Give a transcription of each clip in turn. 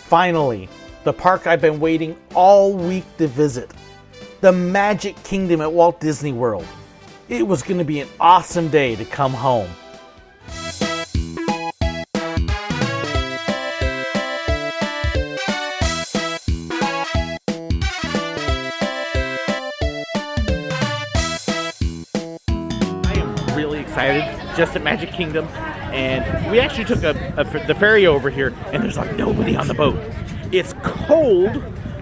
Finally, the park I've been waiting all week to visit. The Magic Kingdom at Walt Disney World. It was going to be an awesome day to come home. Really excited, just at Magic Kingdom, and we actually took the ferry over here, and there's like nobody on the boat. It's cold,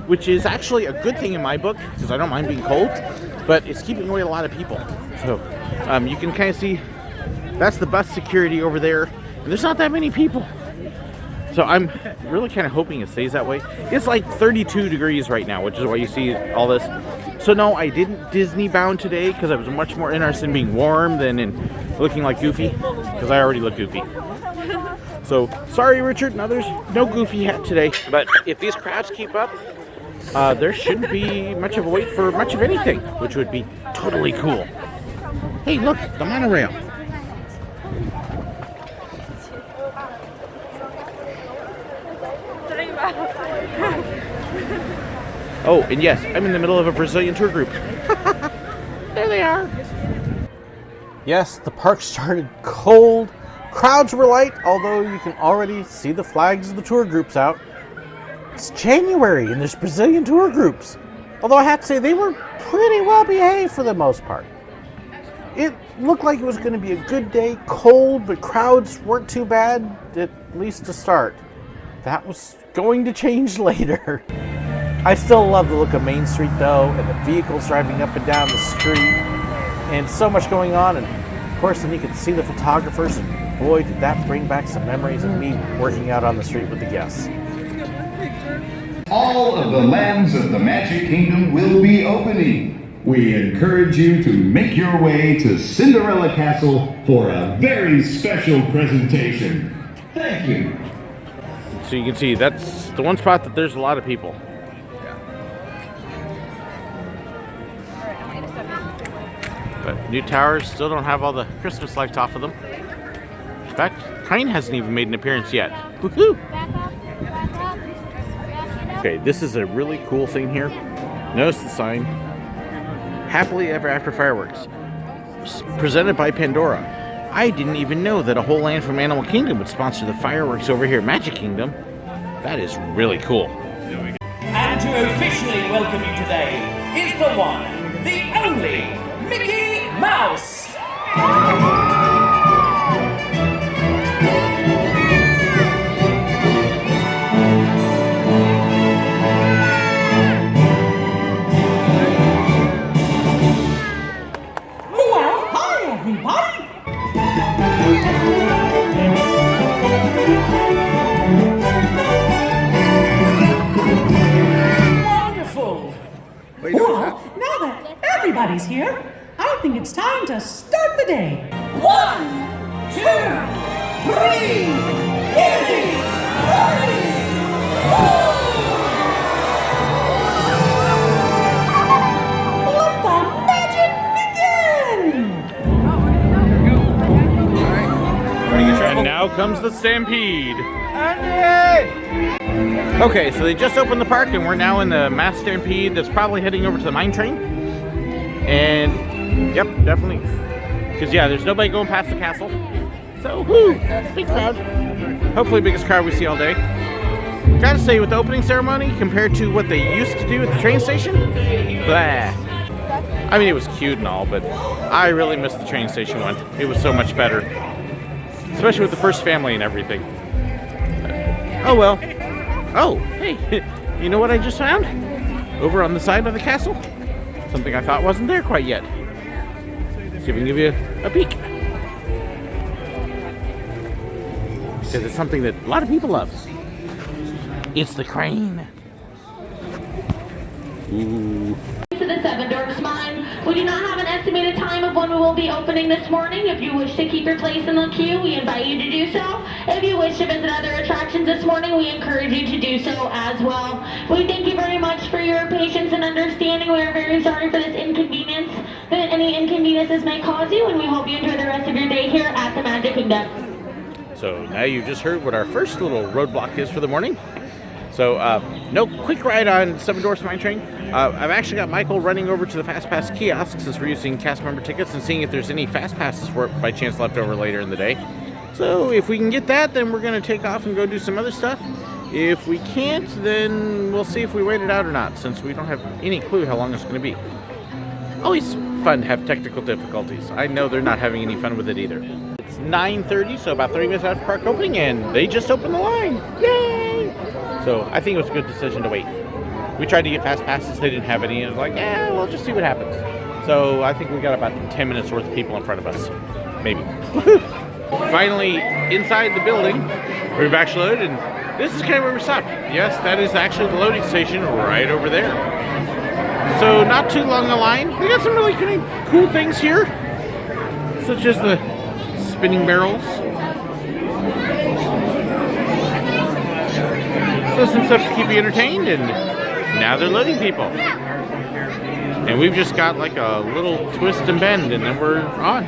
which is actually a good thing in my book, because I don't mind being cold, but it's keeping away a lot of people. So you can kind of see, that's the bus security over there, and there's not that many people. So I'm really kind of hoping it stays that way. It's like 32 degrees right now, which is why you see all this. So no, I didn't Disney bound today because I was much more interested in being warm than in looking like Goofy, because I already look Goofy. So sorry, Richard and others, no Goofy hat today. But if these crowds keep up, there shouldn't be much of a wait for much of anything, which would be totally cool. Hey, look, the monorail. Oh, and yes, I'm in the middle of a Brazilian tour group. There they are. Yes, the park started cold. Crowds were light, although you can already see the flags of the tour groups out. It's January and there's Brazilian tour groups. Although I have to say they were pretty well behaved for the most part. It looked like it was going to be a good day, cold, but crowds weren't too bad, at least to start. That was going to change later. I still love the look of Main Street though, and the vehicles driving up and down the street, and so much going on, and of course then you could see the photographers, and boy did that bring back some memories of me working out on the street with the guests. All of the lands of the Magic Kingdom will be opening. We encourage you to make your way to Cinderella Castle for a very special presentation. Thank you. So you can see that's the one spot that there's a lot of people. But new towers still don't have all the Christmas lights off of them. In fact, Kine hasn't even made an appearance yet. Woohoo! Okay, this is a really cool thing here. Notice the sign. Happily Ever After Fireworks. Presented by Pandora. I didn't even know that a whole land from Animal Kingdom would sponsor the fireworks over here at Magic Kingdom. That is really cool. And to officially welcome you today is the one, the only, Mickey Mouse! Well, hi everybody! Wonderful! Well, now that everybody's here, I think it's time to start the day. 1, 2, 3, giddy, party! Let the magic begin! And now comes the stampede. Okay, so they just opened the park and we're now in the mass stampede that's probably heading over to the mine train. And, yep, definitely. Because, yeah, there's nobody going past the castle. So, whoo, big crowd. Hopefully biggest crowd we see all day. Gotta say, with the opening ceremony, compared to what they used to do at the train station, blah. I mean, it was cute and all, but I really missed the train station one. It was so much better. Especially with the first family and everything. Oh well. Oh, hey, you know what I just found? Over on the side of the castle? Something I thought wasn't there quite yet. See if we can give you a peek. Because it's something that a lot of people love. It's the crane. Ooh. To the Seven Dwarfs Mine. We do not have an estimated time of when we will be opening this morning. If you wish to keep your place in the queue, we invite you to do so. If you wish to visit other attractions this morning, we encourage you to do so as well. We thank you very much for your patience and understanding. We are very sorry for this inconvenience, that any inconveniences may cause you, and we hope you enjoy the rest of your day here at the Magic Kingdom. So now you've just heard what our first little roadblock is for the morning. So, no quick ride on Seven Dwarfs Mine Train. I've actually got Michael running over to the Fast Pass kiosk since we're using cast member tickets and seeing if there's any Fast Passes for it by chance left over later in the day. So if we can get that, then we're going to take off and go do some other stuff. If we can't, then we'll see if we wait it out or not, since we don't have any clue how long it's going to be. Always fun to have technical difficulties. I know they're not having any fun with it either. It's 9:30, so about 30 minutes after park opening, and they just opened the line. Yay! So I think it was a good decision to wait. We tried to get Fast Passes, they didn't have any, and it was like, yeah, we'll just see what happens. So I think we got about 10 minutes worth of people in front of us. Maybe. Finally, inside the building, we've actually loaded, and this is kind of where we stopped. Yes, that is actually the loading station right over there. So not too long a line. We got some really kind of cool things here, such as the spinning barrels. So some stuff to keep you entertained, and now they're loading people. And we've just got like a little twist and bend, and then we're on.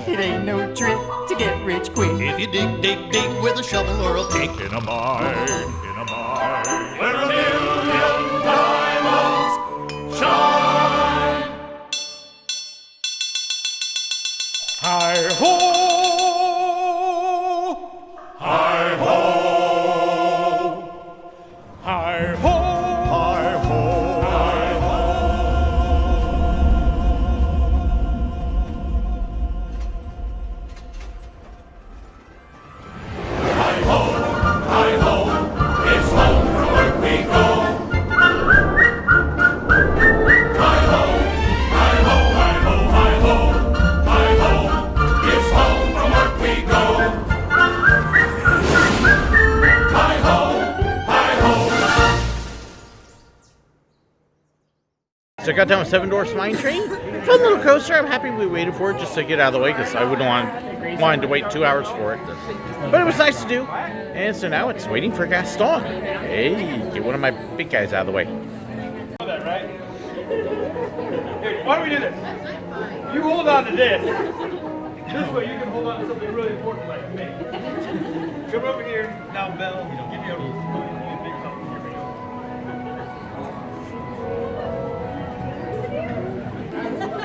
It ain't no trick to get rich quick. If you dig with a shovel or a pick in a mine, where a million diamonds shine. Hi-ho! Hi-ho! Hi-ho! So I got down with Seven Dwarfs Mine Train. Fun little coaster. I'm happy we waited for it just to get out of the way because I wouldn't want to wait 2 hours for it. But it was nice to do. And so now it's waiting for Gaston. Hey, get one of my big guys out of the way. That, right? Here, why don't we do this? You hold on to this. This way you can hold on to something really important like me. Come over here. Now, Belle, give me a big cup. Here we go.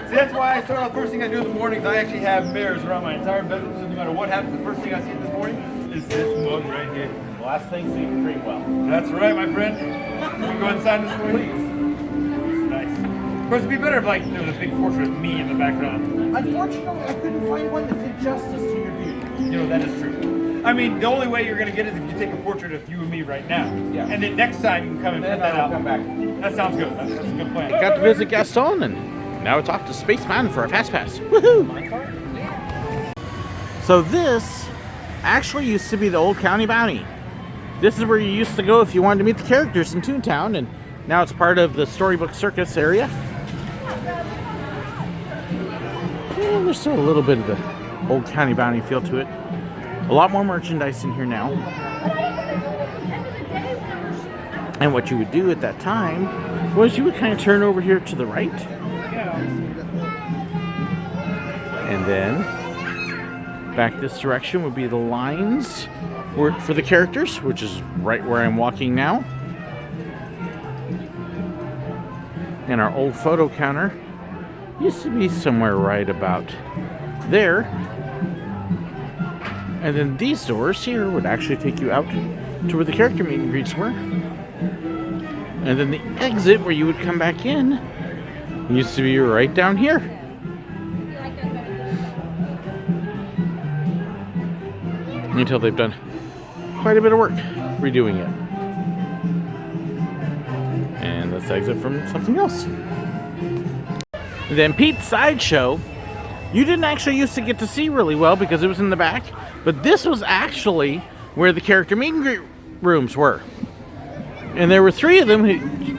See, that's why I start off first thing I do in the mornings. I actually have mirrors around my entire bedroom, so no matter what happens, the first thing I see this morning is this mug right here. Last thing so you can dream well. That's right, my friend. Can we go inside this for you? Nice. Of course, it'd be better if there was a big portrait of me in the background. Unfortunately, I couldn't find one that did justice to your beauty. That is true. I mean, the only way you're going to get it is if you take a portrait of you and me right now. Yeah. And then next time you can come and print that out. Come back. That sounds good. That's a good plan. Got to visit Gaston, and now it's off to Spaceman for a Fast Pass. Woohoo! So this actually used to be the old county bounty. This is where you used to go if you wanted to meet the characters in Toontown, and now it's part of the Storybook Circus area. And there's still a little bit of the old county bounty feel to it. A lot more merchandise in here now. And what you would do at that time was you would kind of turn over here to the right. And then back this direction would be the lines for the characters, which is right where I'm walking now. And our old photo counter used to be somewhere right about there. And then these doors here would actually take you out to where the character meet and greets were. And then the exit where you would come back in used to be right down here. Until they've done quite a bit of work redoing it. And let's exit from something else. And then Pete's Sideshow, you didn't actually used to get to see really well because it was in the back, but this was actually where the character meet and greet rooms were. And there were 3 of them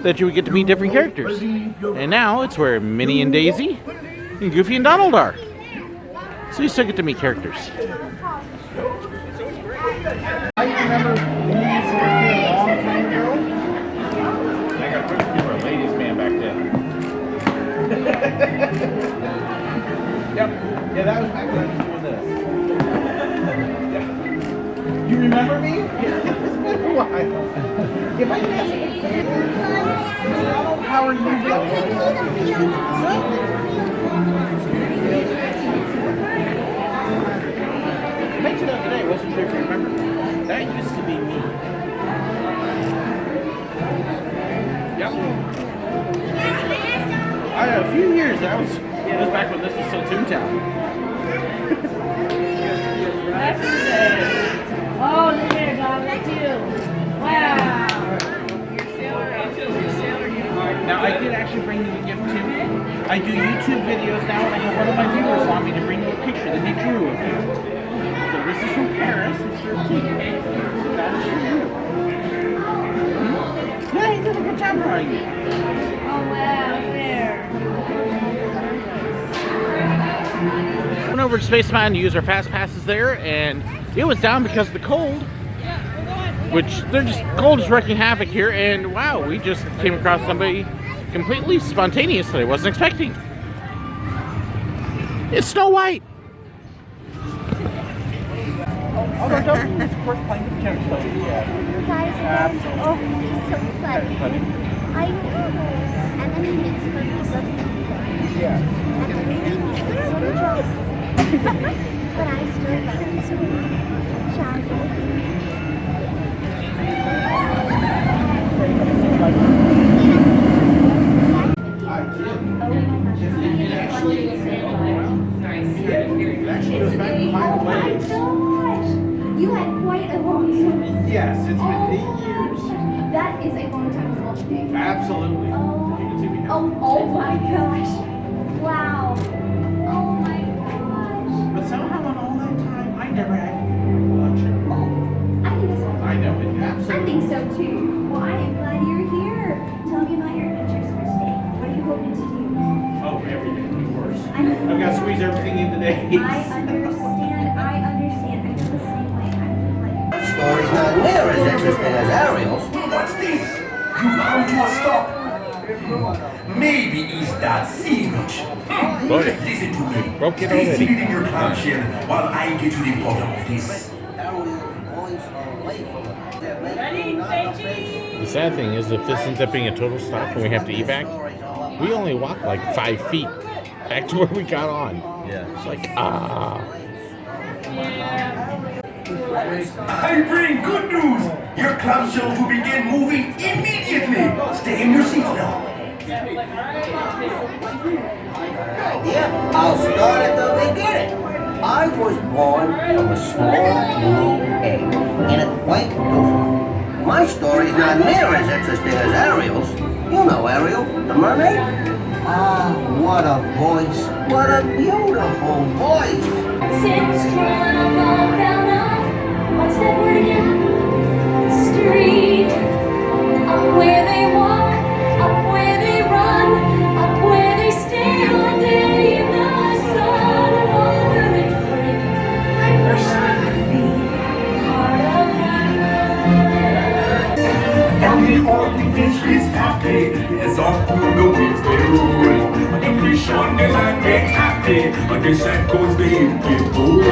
that you would get to meet different characters. And now it's where Minnie and Daisy and Goofy and Donald are. So you still get to meet characters. I remember when these were here a long time ago. while. If I can ask a favor, how are you doing? I mentioned that today, I wasn't sure if you remember. That used to be me. Yep. A few years, that was back when this was still Toontown. Oh, look there, dog. That's you. Wow. Now, I did actually bring you a gift too. I do YouTube videos now, and I have one of my viewers want me to bring you a picture that he drew of you. So this is from Paris. It's 13. So that is for you. Yeah, he did a good job drawing you. Oh, wow. There. Went over to Spaceman to use our fast passes there, and it was down because of the cold. Which they're just cold is wreaking havoc here, and wow, we just came across somebody completely spontaneous that I wasn't expecting. It's Snow White. Although don't of course playing with Jim, so You guys are so funny. I know. And then he makes fun of us. Yeah. And then he but I still love him so much. Shall we? You had quite a long time. Yes, it's been 8 years. That is a long time to watch me. Absolutely. Oh my gosh. Wow. Oh my gosh. But somehow in all that time, I never had to watch it. I think that's all. I know it, absolutely. I think so too. Well, I am glad you're here. Tell me about your adventures for today. What are you hoping to do? Oh, everything, of course. I've got to squeeze everything in today. I understand. I feel the same way. I feel like... Story's not near as interesting as Ariel's. What's this? You've come to a stop. Maybe it's that sandwich. Listen to me. Broke it Stay already. seated in your clamshell while I get to the bottom of this. The sad thing is, if this ends up being a total stop and we have to evac, we only walk like 5 feet back to where we got on. Yeah. It's like, I bring good news. Your clamshells will begin moving immediately. Stay in your seats now. Yeah, I'll start at the beginning. I was born from a small blue egg in a white dove. My story's not near as interesting as Ariel's. You know Ariel, the mermaid? Ah, what a voice. What a beautiful voice. What's that word again? Street. Up where they walk, up where they run, up where they stay all day in the sun, over and free. Where should be part of And the only fish is happy. It's off to the weeds they roll. The fish on the land get happy, but the sand goes they get bold.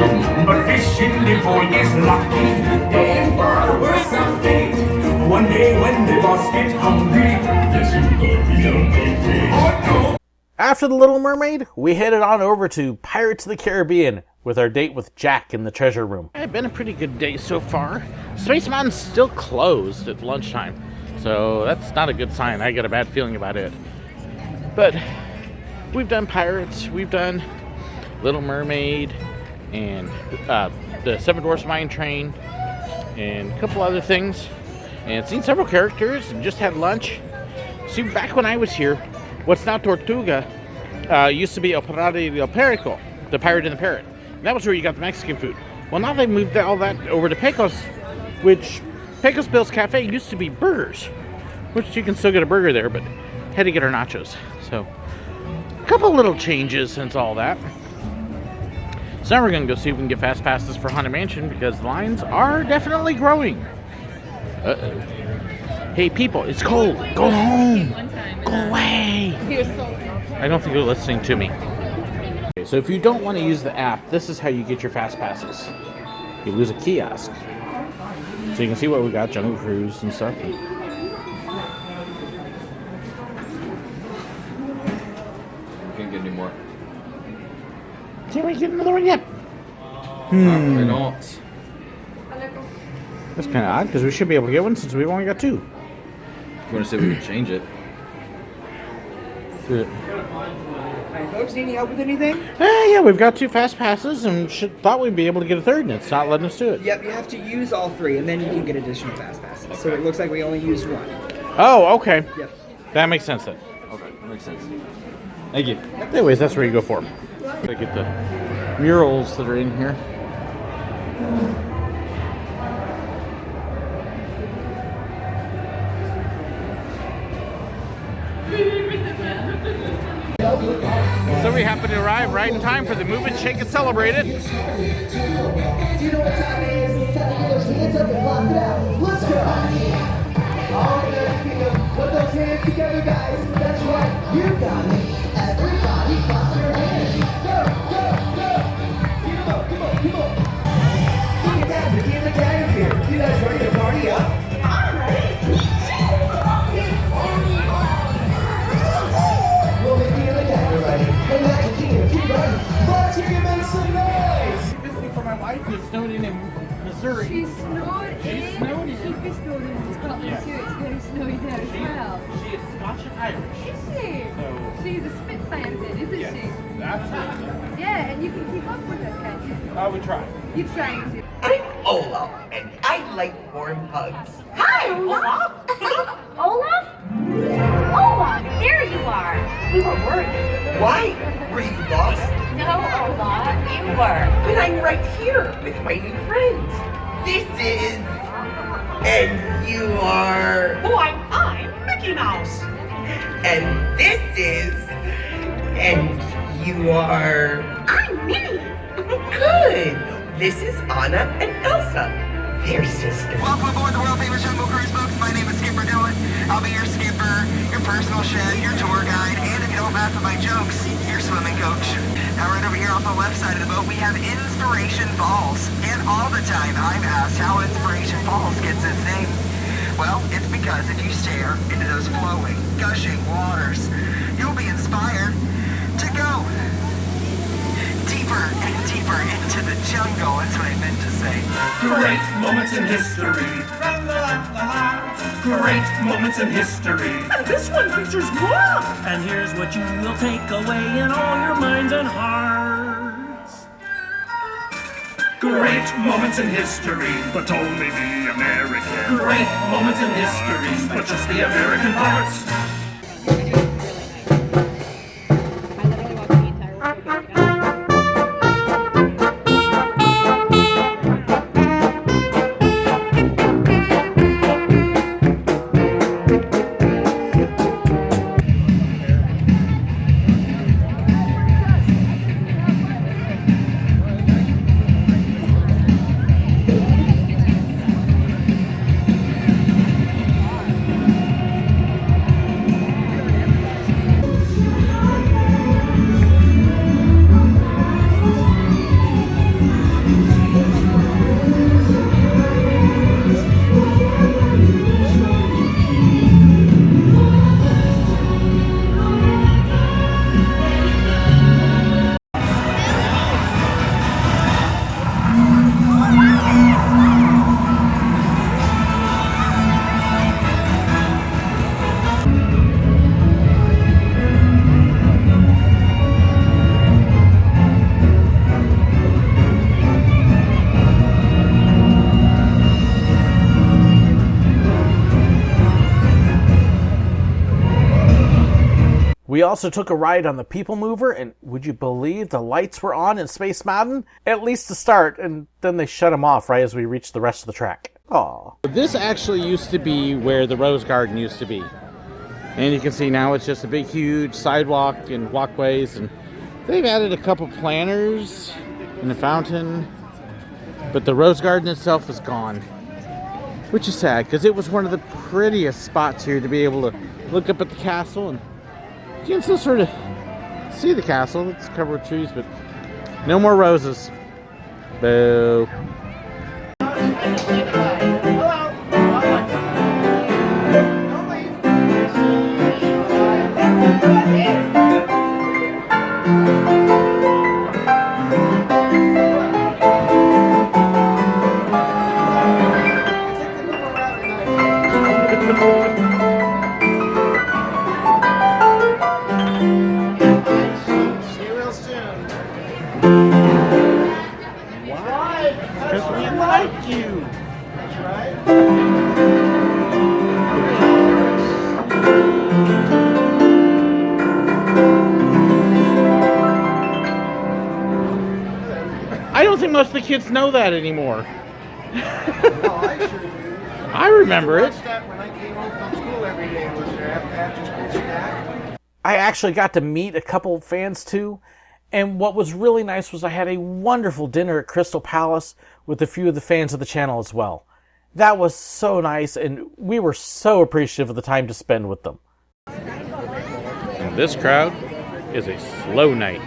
But fish in the pond is lucky. They ain't far worse of fate. One day when the boss get hungry, yes, you could be a big fish. Oh no! After The Little Mermaid, we headed on over to Pirates of the Caribbean with our date with Jack in the treasure room. It's been a pretty good day so far. Space Mountain's still closed at lunchtime, so that's not a good sign. I got a bad feeling about it. But we've done Pirates, we've done Little Mermaid, and the Seven Dwarfs Mine Train, and a couple other things, and seen several characters, and just had lunch. See, back when I was here, what's now Tortuga used to be El Pirata y el Perico, the Pirate and the Parrot. And that was where you got the Mexican food. Well, now they've moved all that over to Pecos, which Pecos Bill's Cafe used to be burgers, which you can still get a burger there, but had to get our nachos. So, a couple little changes since all that. So now we're going to go see if we can get fast passes for Haunted Mansion, because the lines are definitely growing. Uh-oh. Hey people, it's cold. Go home. Go away. I don't think they're listening to me. Okay, so if you don't want to use the app, this is how you get your fast passes. You lose a kiosk. So you can see what we got, Jungle Cruise and stuff. Can't get any more. Can't wait to get another one yet. I don't. That's kind of odd because we should be able to get one since we've only got 2. You want to see if we can change it? Alright, folks, need any help with anything? Yeah, we've got 2 fast passes and thought we'd be able to get a 3rd, and it's not letting us do it. Yep, you have to use all 3, and then you can get additional fast passes. So it looks like we only used 1. Oh, okay. Yep. That makes sense then. Okay, that makes sense. Thank you. Anyways, that's where you go for them. Gotta get the murals that are in here. So we happen to arrive right in time for the Move It, Shake It, Celebrate It. You know what time it is? Time to get those hands up and clap it out. Let's go! Alright, put those hands together, guys. That's right, you got it. Everybody clap your hands. Go, go, go! Come on, come on, come on. Get the gang here. You guys ready to party up? I'm ready. Me too. Well, maybe the gang are ready. And Magic Kingdom, keep running. Let's hear you make some noise. Visiting for my wife who's snowed in Missouri. She snowed in? She snowed in. She snowed in Scotland Yes. too. It's very snowy there as well. She is Scotch and Irish. Is she? So, she's a Spitfire then, isn't yes, she? absolutely. Yeah, and you can keep up with her, can't you? We try. You're trying to. I'm Olaf, and I like warm hugs. Hi, Olaf. Olaf? Olaf, there you are. We were worried. Why? Were you lost? No, Olaf, you were. But I'm right here with my new friends. This is... And you are... Oh, I'm Mickey Mouse. And this is... And you are... I'm Minnie. Good. This is Anna and Elsa. They're sisters. Welcome aboard the world famous Jungle Cruise, folks. My name is Skipper Dillon. I'll be your skipper, your personal chef, your tour guide, and if you don't laugh at my jokes, your swimming coach. Now right over here off the left side of the boat, we have Inspiration Falls. And all the time I'm asked how Inspiration Falls gets its name. Well, it's because if you stare into those flowing, gushing waters, you'll be inspired to go deeper and deeper into the jungle. That's what I meant to say. Great moments in history. Great moments in history. And this one features more. And here's what you will take away in all your minds and hearts. Great moments in history, but only the American. Great moments in history, but just the American parts. We also took a ride on the People Mover, and would you believe the lights were on in Space Mountain? At least to start, and then they shut them off right as we reached the rest of the track. Aw. This actually used to be where the Rose Garden used to be. And you can see now it's just a big, huge sidewalk and walkways, and they've added a couple planters and a fountain, but the Rose Garden itself is gone. Which is sad, because it was one of the prettiest spots here to be able to look up at the castle, and you can still sort of see the castle. It's covered with trees, but no more roses. Boo. See you real soon. Why? Because we like you. That's right. I don't think most of the kids know that anymore. Oh, I sure do. I remember it. That when I came home from school every day was there after school snack. I actually got to meet a couple fans too, and what was really nice was I had a wonderful dinner at Crystal Palace with a few of the fans of the channel as well. That was so nice, and we were so appreciative of the time to spend with them. And this crowd is a slow night.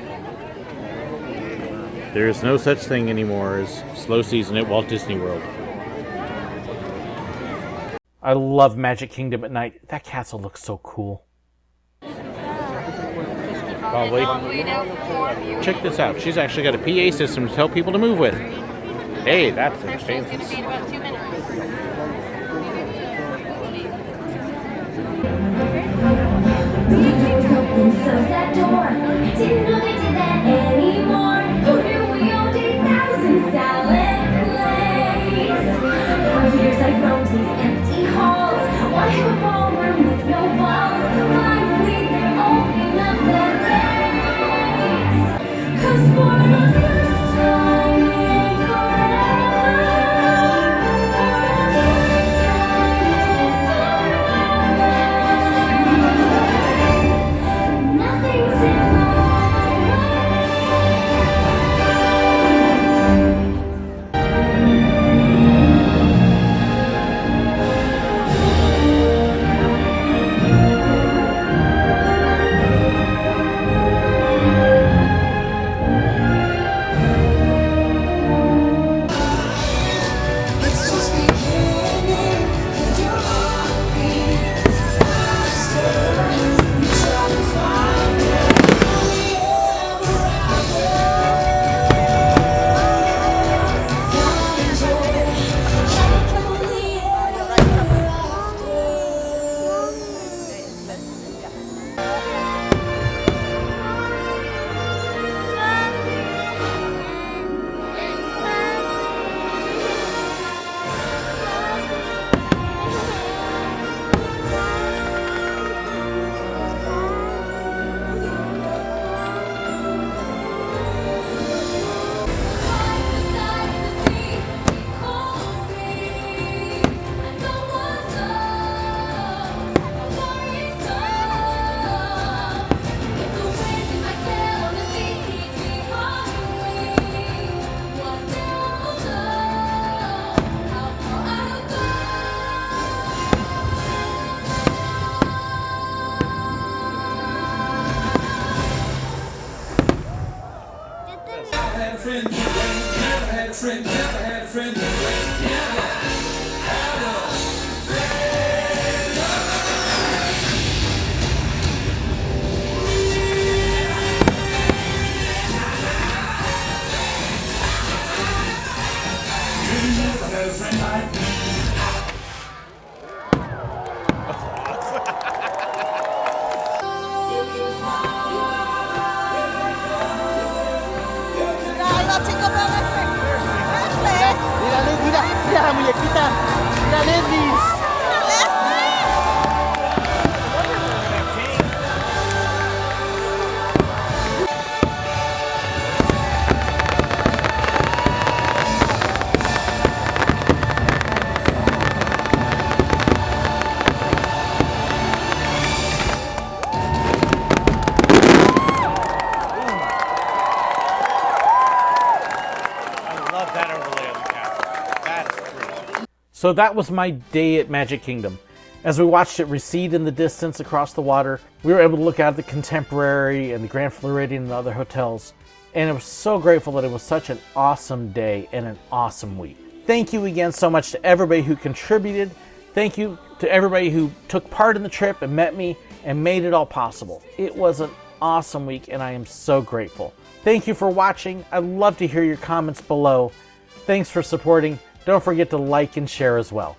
There is no such thing anymore as slow season at Walt Disney World. I love Magic Kingdom at night. That castle looks so cool. Probably. Check this out. She's actually got a PA system to tell people to move with. Hey, that's fancy. Close that door. Didn't know they did that anymore. Who knew we owned 8,000 salad plates? For years I've roamed these empty halls. Wanted a ballroom with no walls. Finally they're opening up the gates. 'Cause for the first time in forever, nothing's in So that was my day at Magic Kingdom. As we watched it recede in the distance across the water, we were able to look out at the Contemporary and the Grand Floridian and the other hotels. And I was so grateful that it was such an awesome day and an awesome week. Thank you again so much to everybody who contributed. Thank you to everybody who took part in the trip and met me and made it all possible. It was an awesome week and I am so grateful. Thank you for watching. I'd love to hear your comments below. Thanks for supporting. Don't forget to like and share as well.